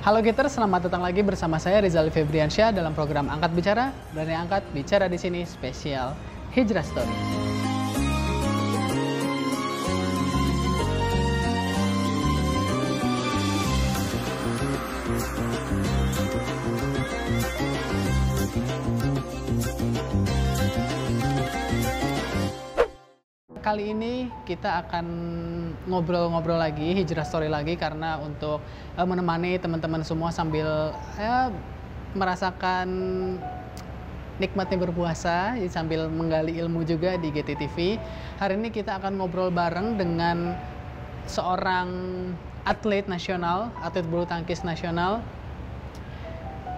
Halo Gitter, selamat datang lagi bersama saya Rizal Febriansyah dalam program Angkat Bicara. Berani angkat bicara di sini spesial Hijrah Story. Kali ini kita akan ngobrol-ngobrol lagi, hijrah story lagi, karena untuk menemani teman-teman semua sambil merasakan nikmatnya berpuasa, sambil menggali ilmu juga di GTTV. Hari ini kita akan ngobrol bareng dengan seorang atlet nasional, atlet bulu tangkis nasional,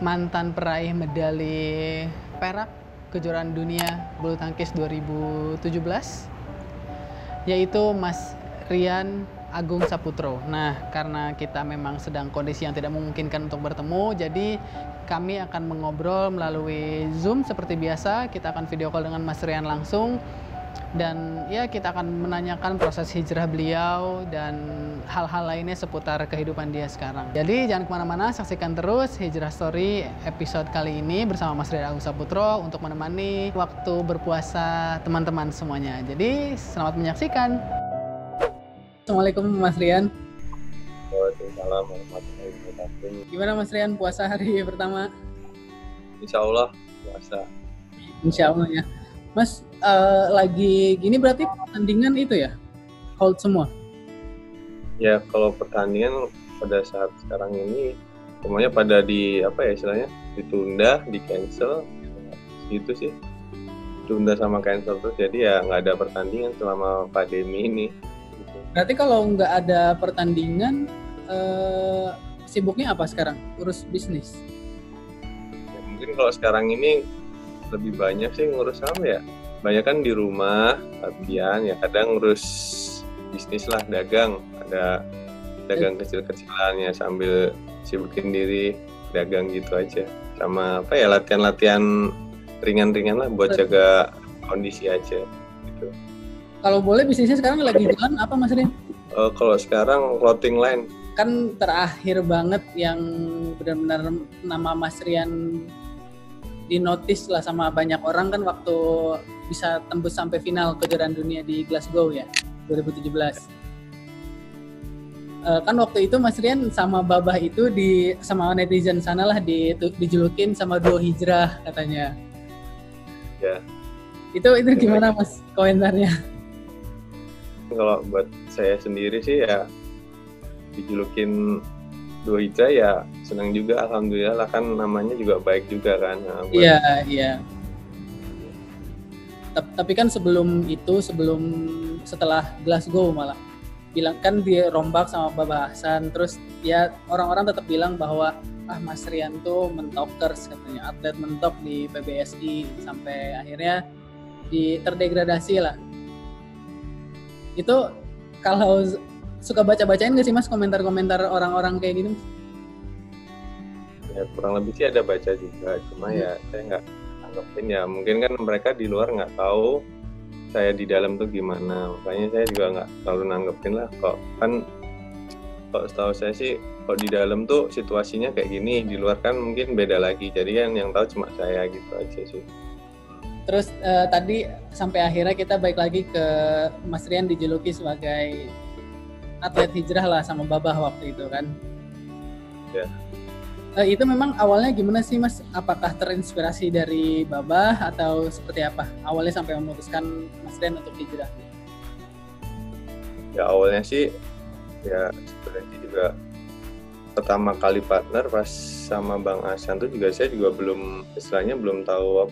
mantan peraih medali perak kejuaraan dunia bulu tangkis 2017. Yaitu Mas Rian Agung Saputro. Nah, karena kita memang sedang kondisi yang tidak memungkinkan untuk bertemu, jadi kami akan mengobrol melalui Zoom seperti biasa. Kita akan video call dengan Mas Rian langsung, dan ya kita akan menanyakan proses hijrah beliau dan hal-hal lainnya seputar kehidupan dia sekarang. Jadi jangan kemana-mana, saksikan terus Hijrah Story episode kali ini bersama Mas Rian Agung Saputro untuk menemani waktu berpuasa teman-teman semuanya. Jadi selamat menyaksikan. Assalamualaikum Mas Rian. Waalaikumsalam warahmatullahi wabarakatuh. Gimana Mas Rian puasa hari pertama? Insya Allah puasa. Insya Allah ya. Mas, lagi gini berarti pertandingan itu ya? Hold semua? Ya, kalau pertandingan pada saat sekarang ini semuanya pada ditunda, di cancel, gitu sih. Tunda sama cancel terus, jadi ya nggak ada pertandingan selama pandemi ini. Gitu. Berarti kalau nggak ada pertandingan, sibuknya apa sekarang? Urus bisnis? Ya, mungkin kalau sekarang ini lebih banyak sih ngurus apa ya? Banyak kan di rumah, latihan, ya kadang ngurus bisnis lah, dagang. Ada dagang kecil-kecilan ya, sambil sibukin diri dagang gitu aja. Sama latihan-latihan ringan-ringan lah buat jaga kondisi aja gitu. Kalau boleh bisnisnya sekarang lagi jalan apa Mas Rian? Kalau sekarang clothing line. Kan terakhir banget yang benar-benar nama Mas Rian dinotis lah sama banyak orang kan waktu bisa tembus sampai final kejuaraan dunia di Glasgow ya 2017. Kan waktu itu Mas Rian sama Babah itu sama netizen sana lah dijulukin sama duo hijrah katanya. Ya. Itu gimana Mas komentarnya? Kalau buat saya sendiri sih ya dijulukin duo hijrah ya senang juga, alhamdulillah lah, kan namanya juga baik juga kan. Iya. Tapi kan setelah Glasgow malah bilang kan dirombak sama Babah Hasan, terus ya orang-orang tetap bilang bahwa Mas Rian tuh mentokers katanya, atlet mentok di PBSI, sampai akhirnya terdegradasi lah. Itu kalau suka baca-bacain nggak sih Mas komentar-komentar orang-orang kayak gitu? Ya kurang lebih sih ada baca juga, cuma ya saya nggak anggapin ya, mungkin kan mereka di luar nggak tahu saya di dalam tuh gimana, makanya saya juga nggak terlalu nanggepin lah. Kok setahu saya sih kalau di dalam tuh situasinya kayak gini, di luar kan mungkin beda lagi, jadi kan yang tahu cuma saya gitu aja sih. Terus tadi sampai akhirnya kita balik lagi ke Mas Rian dijuluki sebagai atlet hijrah lah sama Babah waktu itu kan. Ya. Itu memang awalnya gimana sih Mas? Apakah terinspirasi dari Babah atau seperti apa? Awalnya sampai memutuskan Mas Rian untuk hijrah? Ya awalnya sih ya sebenarnya juga pertama kali partner pas sama Bang Hasan tuh juga saya juga belum tahu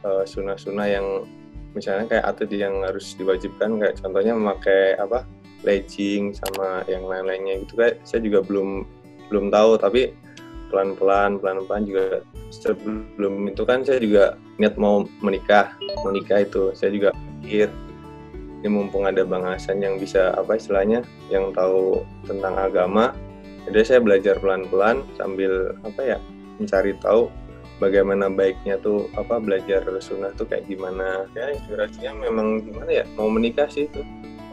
sunah-sunah yang misalnya kayak atlet yang harus diwajibkan, kayak contohnya memakai legging sama yang lain-lainnya gitu, kayak saya juga belum tahu. Tapi pelan-pelan juga, sebelum itu kan saya juga niat mau menikah itu saya juga pikir ini mumpung ada Bang Hasan yang bisa yang tahu tentang agama, jadi saya belajar pelan-pelan sambil mencari tahu bagaimana baiknya tuh belajar sunnah tuh kayak gimana. Ya inspirasinya memang gimana ya, mau menikah sih itu,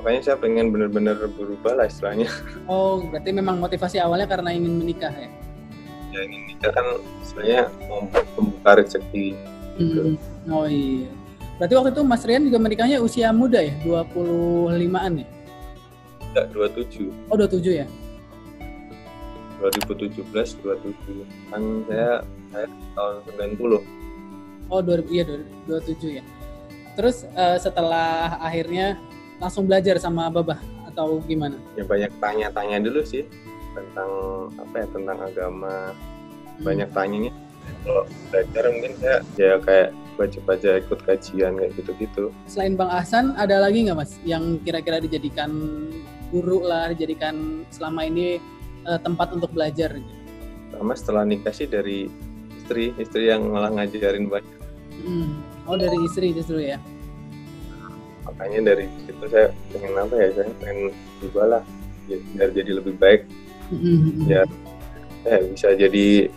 makanya saya pengen bener-bener berubah lah istilahnya. Oh berarti memang motivasi awalnya karena ingin menikah ya? ya ini nikah kan istilahnya mau membuka rezeki gitu. Oh iya. Berarti waktu itu Mas Rian juga menikahnya usia muda ya? 25-an ya? Enggak, 27. Oh 27 ya? 2017 27 kan saya tahun 90. Oh 27 ya. Terus setelah akhirnya langsung belajar sama Babah atau gimana? Ya banyak tanya-tanya dulu sih tentang tentang agama. Banyak tanyanya. Kalau belajar mungkin saya ya kayak baca-baca ikut kajian kayak gitu-gitu. Selain Bang Ahsan ada lagi nggak Mas yang kira-kira dijadikan guru lah, dijadikan selama ini tempat untuk belajar gitu? Sama setelah nikah sih dari istri yang malah ngajarin banyak. Oh dari istri justru ya? Makanya dari situ saya pengen juga lah biar jadi lebih baik, biar bisa jadi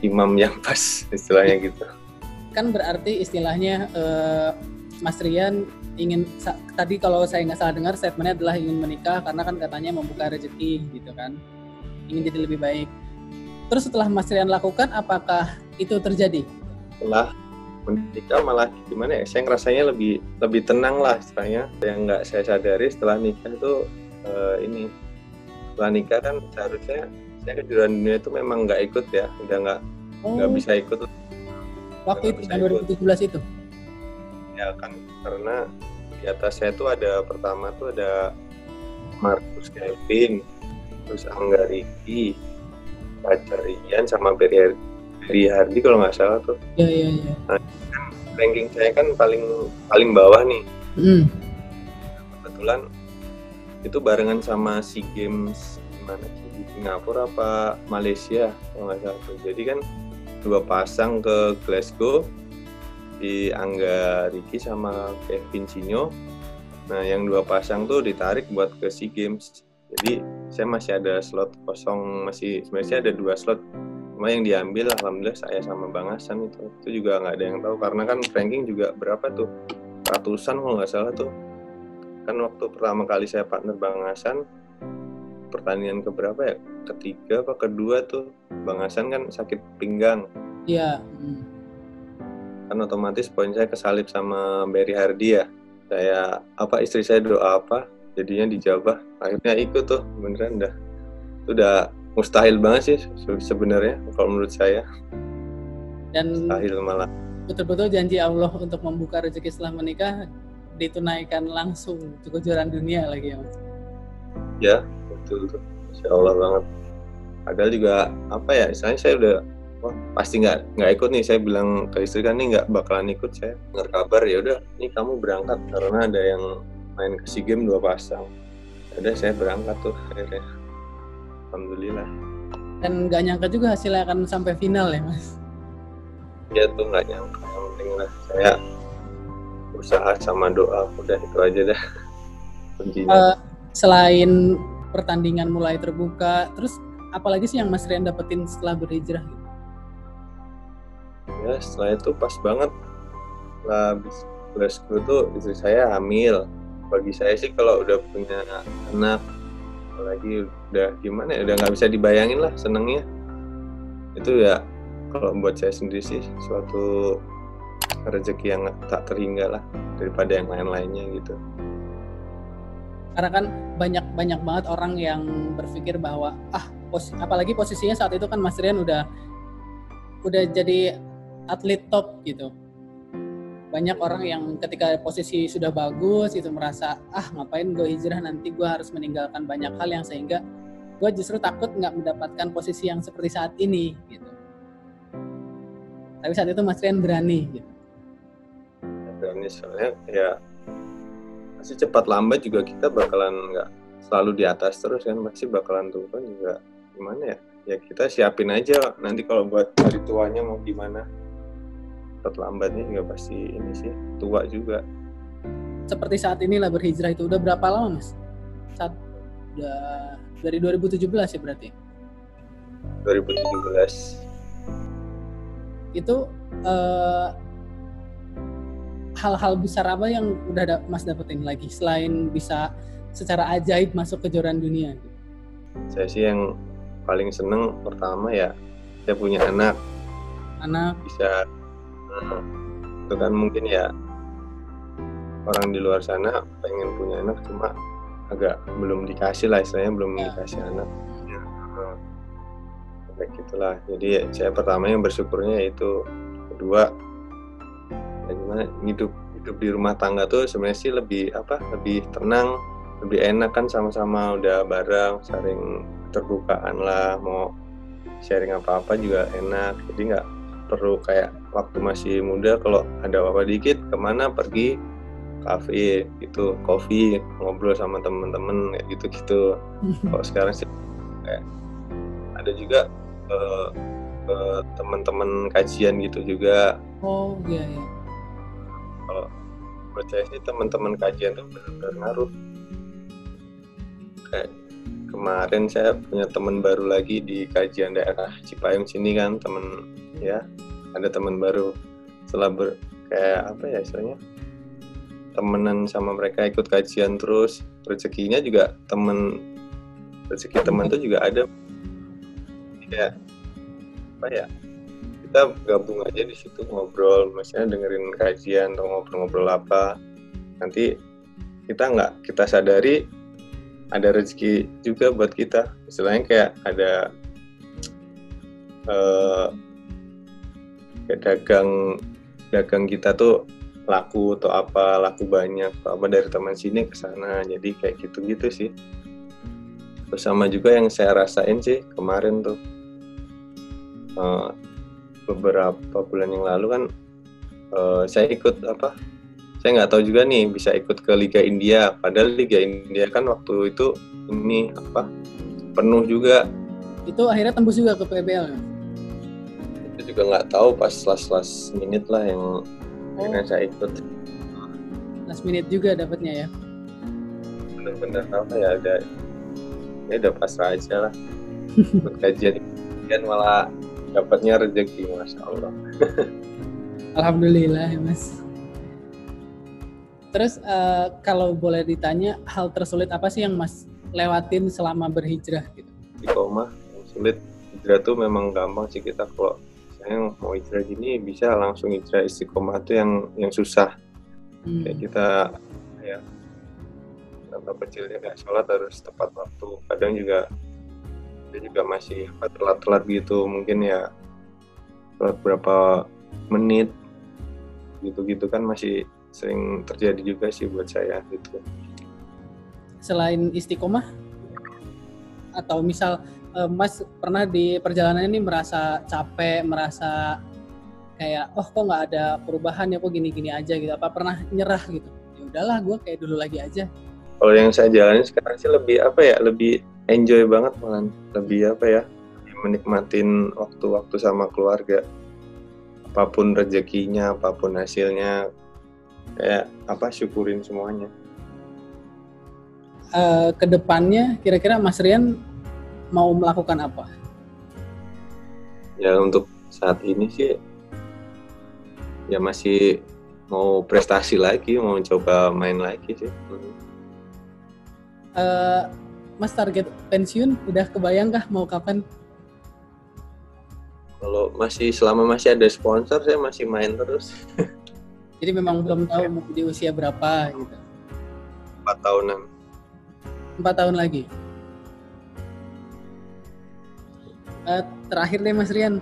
imam yang pas istilahnya gitu. Kan berarti istilahnya Mas Rian ingin, tadi kalau saya nggak salah dengar statementnya adalah ingin menikah karena kan katanya membuka rezeki gitu kan, ingin jadi lebih baik. Terus setelah Mas Rian lakukan, apakah itu terjadi? Setelah menikah malah gimana ya, saya ngerasanya lebih tenang lah istilahnya. Yang nggak saya sadari setelah nikah itu setelah nikah kan seharusnya saya kejuaraan dunia itu memang nggak ikut ya, udah nggak bisa ikut. Waktu itu 2017 itu? Ya kan karena di atas saya tuh pertama tuh ada Marcus Kevin, terus Angga Riki, Pacarian sama Beri Hardi kalau nggak salah tuh. Iya. Nah, kan ranking saya kan paling bawah nih. Kebetulan itu barengan sama SEA Games di Singapura apa Malaysia kalau nggak salah tuh. Jadi kan 2 pasang ke Glasgow, di Angga Riki sama Kevin Sinyo. Nah yang 2 pasang tuh ditarik buat ke SEA Games. Jadi saya masih ada slot kosong, sebenarnya ada 2 slot. Cuma yang diambil alhamdulillah saya sama Bang Hasan itu juga nggak ada yang tahu karena kan ranking juga berapa tuh, ratusan kalau nggak salah tuh. Kan waktu pertama kali saya partner Bang Hasan, pertandingan keberapa ya? Ketiga apa kedua tuh, Bang Hasan kan sakit pinggang. Iya. Kan otomatis poin saya kesalip sama Beri Hardi ya. Istri saya doa apa, jadinya dijabah. Akhirnya ikut tuh, beneran dah. Itu udah mustahil banget sih sebenarnya kalau menurut saya. Dan mustahil malah. Betul-betul janji Allah untuk membuka rezeki setelah menikah ditunaikan langsung ke kejuaraan dunia lagi ya Mas. Ya, betul tuh. Insya Allah banget. Padahal juga istilahnya saya udah pasti nggak ikut nih. Saya bilang ke istri kan nih nggak bakalan ikut. Saya dengar kabar ya udah nih kamu berangkat karena ada yang main ke SEA Games 2 pasang. Ada saya berangkat tuh akhirnya. Alhamdulillah. Dan nggak nyangka juga hasilnya akan sampai final ya Mas? Ya tuh nggak nyangka. Yang penting lah saya usaha sama doa, udah itu aja dah kuncinya. Selain pertandingan mulai terbuka, terus apalagi sih yang Mas Rian dapetin setelah berhijrah gitu? Ya setelah itu pas banget lah habis Glasgow tuh istri saya hamil. Bagi saya sih kalau udah punya anak apalagi udah gimana ya, udah nggak bisa dibayangin lah senengnya. Itu ya kalau buat saya sendiri sih suatu rezeki yang tak terhingga lah daripada yang lain-lainnya gitu. Karena kan banyak banget orang yang berpikir bahwa apalagi posisinya saat itu kan Mas Rian udah jadi atlet top gitu. Banyak orang yang ketika posisi sudah bagus itu merasa ngapain gue hijrah, nanti gue harus meninggalkan banyak hal yang sehingga gue justru takut nggak mendapatkan posisi yang seperti saat ini gitu. Tapi saat itu Mas Rian berani gitu. Berani soalnya ya pasti cepat lambat juga kita bakalan nggak selalu di atas terus kan, pasti bakalan turun juga. Gimana ya kita siapin aja nanti kalau buat hari tuanya mau gimana. Cepat lambatnya juga pasti ini sih, tua juga. Seperti saat inilah berhijrah itu udah berapa lama Mas? Udah dari 2017 ya berarti? 2017. Itu hal-hal besar apa yang udah Mas dapetin lagi selain bisa secara ajaib masuk kejuaraan dunia? Saya sih yang paling seneng pertama ya saya punya anak bisa itu kan mungkin ya orang di luar sana pengen punya anak cuma agak belum dikasih lah istilahnya, belum dikasih anak kayak gitulah. Jadi saya pertama yang bersyukurnya yaitu, kedua ya gimana hidup di rumah tangga tuh sebenarnya sih lebih tenang, lebih enak kan, sama-sama udah bareng, saling terbukaan lah, mau sharing apa-apa juga enak, jadi nggak perlu kayak waktu masih muda kalau ada apa-apa dikit kemana pergi kafe gitu, kopi, ngobrol sama temen-temen kayak gitu-gitu. Kalau sekarang sih kayak ada juga teman-teman kajian gitu juga. Oh iya. Kalau menurut saya sih teman-teman kajian tuh benar-benar ngaruh. Kayak kemarin saya punya teman baru lagi di kajian daerah Cipayung sini kan, ada teman baru setelah kayak apa ya istilahnya, temenan sama mereka, ikut kajian terus, rezekinya juga rezeki teman tuh juga ada. Kayak apa ya, kita gabung aja di situ ngobrol, maksudnya dengerin kajian atau ngobrol-ngobrol apa, nanti kita sadari ada rezeki juga buat kita. Istilahnya kayak ada kayak dagang kita tuh laku banyak atau apa dari teman sini ke sana, jadi kayak gitu-gitu sih. Terus sama juga yang saya rasain sih kemarin tuh, beberapa bulan yang lalu kan saya ikut saya nggak tahu juga nih bisa ikut ke Liga India, padahal Liga India kan waktu itu penuh juga. Itu akhirnya tembus juga ke PBL ya? Itu juga nggak tahu, pas last minute lah yang akhirnya saya ikut. Last minute juga dapatnya ya? Bener-bener udah pasrah aja lah. Ikut kajian malah dapatnya rezeki, Masya Allah. Alhamdulillah ya Mas. Terus kalau boleh ditanya, hal tersulit apa sih yang Mas lewatin selama berhijrah gitu? Istiqomah yang sulit. Hijrah tuh memang gampang sih, kita kalau saya mau hijrah gini bisa langsung hijrah. Istiqomah tuh yang susah. Kayak kita ya contoh kecilnya kayak sholat harus tepat waktu. Kadang juga masih telat-telat gitu, mungkin ya sholat berapa menit gitu kan masih sering terjadi juga sih buat saya gitu. Selain istiqomah, atau misal Mas pernah di perjalanan ini merasa capek, merasa kayak kok nggak ada perubahan ya, kok gini-gini aja gitu, apa pernah nyerah gitu? Ya udahlah, gue kayak dulu lagi aja. Kalau yang saya jalani sekarang sih lebih enjoy banget, malah lebih menikmatin waktu-waktu sama keluarga, apapun rezekinya, apapun hasilnya, kayak syukurin semuanya. Kedepannya kira-kira Mas Rian mau melakukan apa? Ya untuk saat ini sih ya masih mau prestasi lagi, mau coba main lagi sih. Mas target pensiun udah kebayang kah mau kapan? Kalau selama masih ada sponsor, saya masih main terus. Jadi memang belum tahu mau di usia berapa gitu. 4 tahunan. 4 tahun lagi. Terakhir deh Mas Rian,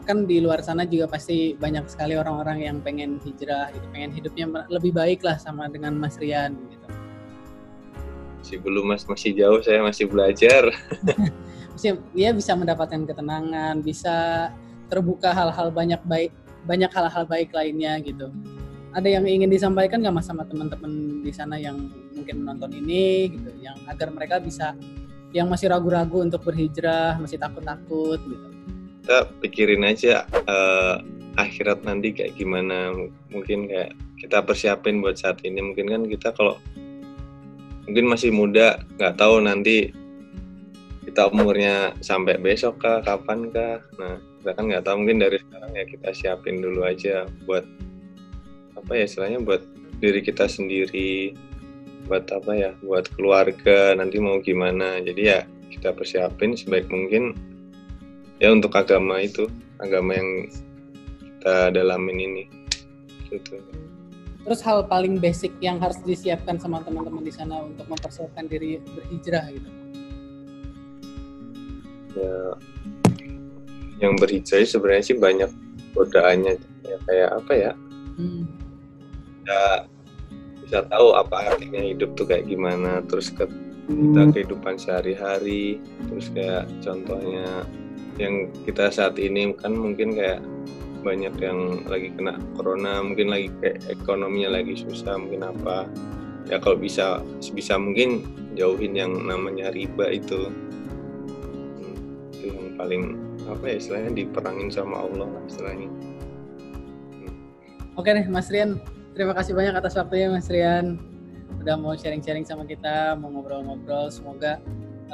kan di luar sana juga pasti banyak sekali orang-orang yang pengen hijrah gitu, pengen hidupnya lebih baik lah sama dengan Mas Rian gitu. Masih belum Mas, masih jauh, saya masih belajar. Dia bisa mendapatkan ketenangan, bisa terbuka banyak hal-hal baik lainnya gitu. Ada yang ingin disampaikan nggak Mas sama teman-teman di sana yang mungkin menonton ini gitu, yang agar mereka bisa, yang masih ragu-ragu untuk berhijrah, masih takut-takut gitu? Kita pikirin aja akhirat nanti kayak gimana. Mungkin kayak kita persiapin buat saat ini. Mungkin kan kita kalau mungkin masih muda, nggak tahu nanti kita umurnya sampai besok kah, kapan kah. Nah, kita kan nggak tahu, mungkin dari sekarang ya kita siapin dulu aja buat istilahnya buat diri kita sendiri, buat buat keluarga nanti mau gimana. Jadi ya kita persiapin sebaik mungkin ya untuk agama yang kita dalamin ini gitu. Terus hal paling basic yang harus disiapkan sama teman-teman di sana untuk mempersiapkan diri berhijrah gitu? Ya, yang berhijrah sebenarnya sih banyak godaannya ya, kayak apa ya? Ya bisa tahu apa artinya hidup tuh kayak gimana, terus kita kehidupan sehari-hari, terus kayak contohnya yang kita saat ini kan mungkin kayak banyak yang lagi kena corona, mungkin lagi kayak ekonominya lagi susah, mungkin apa ya, kalau bisa sebisa mungkin jauhin yang namanya riba itu yang paling apa ya istilahnya, diperangin sama Allah lah istilahnya. Oke deh Mas Rian, terima kasih banyak atas waktunya Mas Rian, udah mau sharing-sharing sama kita, mau ngobrol-ngobrol. Semoga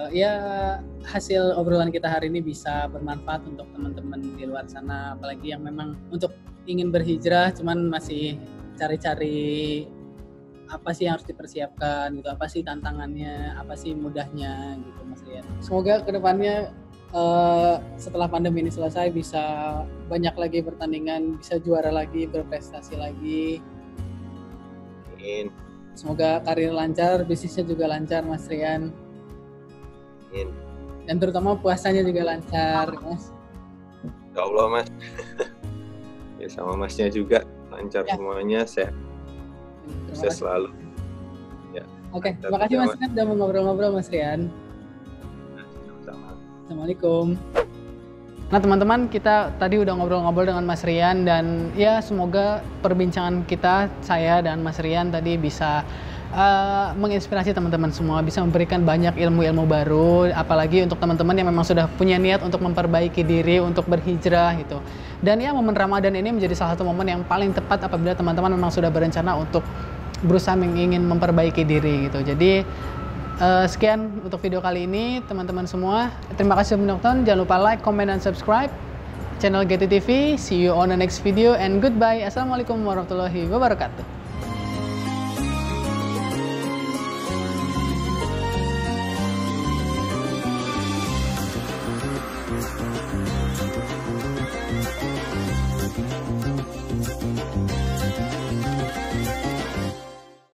ya hasil obrolan kita hari ini bisa bermanfaat untuk teman-teman di luar sana, apalagi yang memang untuk ingin berhijrah cuman masih cari-cari apa sih yang harus dipersiapkan gitu, apa sih tantangannya, apa sih mudahnya gitu Mas Rian. Semoga kedepannya setelah pandemi ini selesai bisa banyak lagi pertandingan, bisa juara lagi, berprestasi lagi. Amin. Semoga karir lancar, bisnisnya juga lancar Mas Rian. Amin. Dan terutama puasanya juga lancar, Mas. Ya Allah Mas. Ya sama Masnya juga lancar ya. Semuanya sehat. Sukses selalu. Ya. Oke, terima kasih Mas Rian udah mau ngobrol-ngobrol Mas Rian. Assalamualaikum. Nah teman-teman, kita tadi udah ngobrol-ngobrol dengan Mas Rian, dan ya semoga perbincangan kita, saya dan Mas Rian tadi bisa menginspirasi teman-teman semua, bisa memberikan banyak ilmu-ilmu baru, apalagi untuk teman-teman yang memang sudah punya niat untuk memperbaiki diri, untuk berhijrah gitu. Dan ya momen Ramadan ini menjadi salah satu momen yang paling tepat apabila teman-teman memang sudah berencana untuk berusaha ingin memperbaiki diri gitu. Jadi sekian untuk video kali ini teman-teman semua. Terima kasih sudah menonton. Jangan lupa like, comment, dan subscribe channel GT TV. See you on the next video and goodbye. Assalamualaikum warahmatullahi wabarakatuh.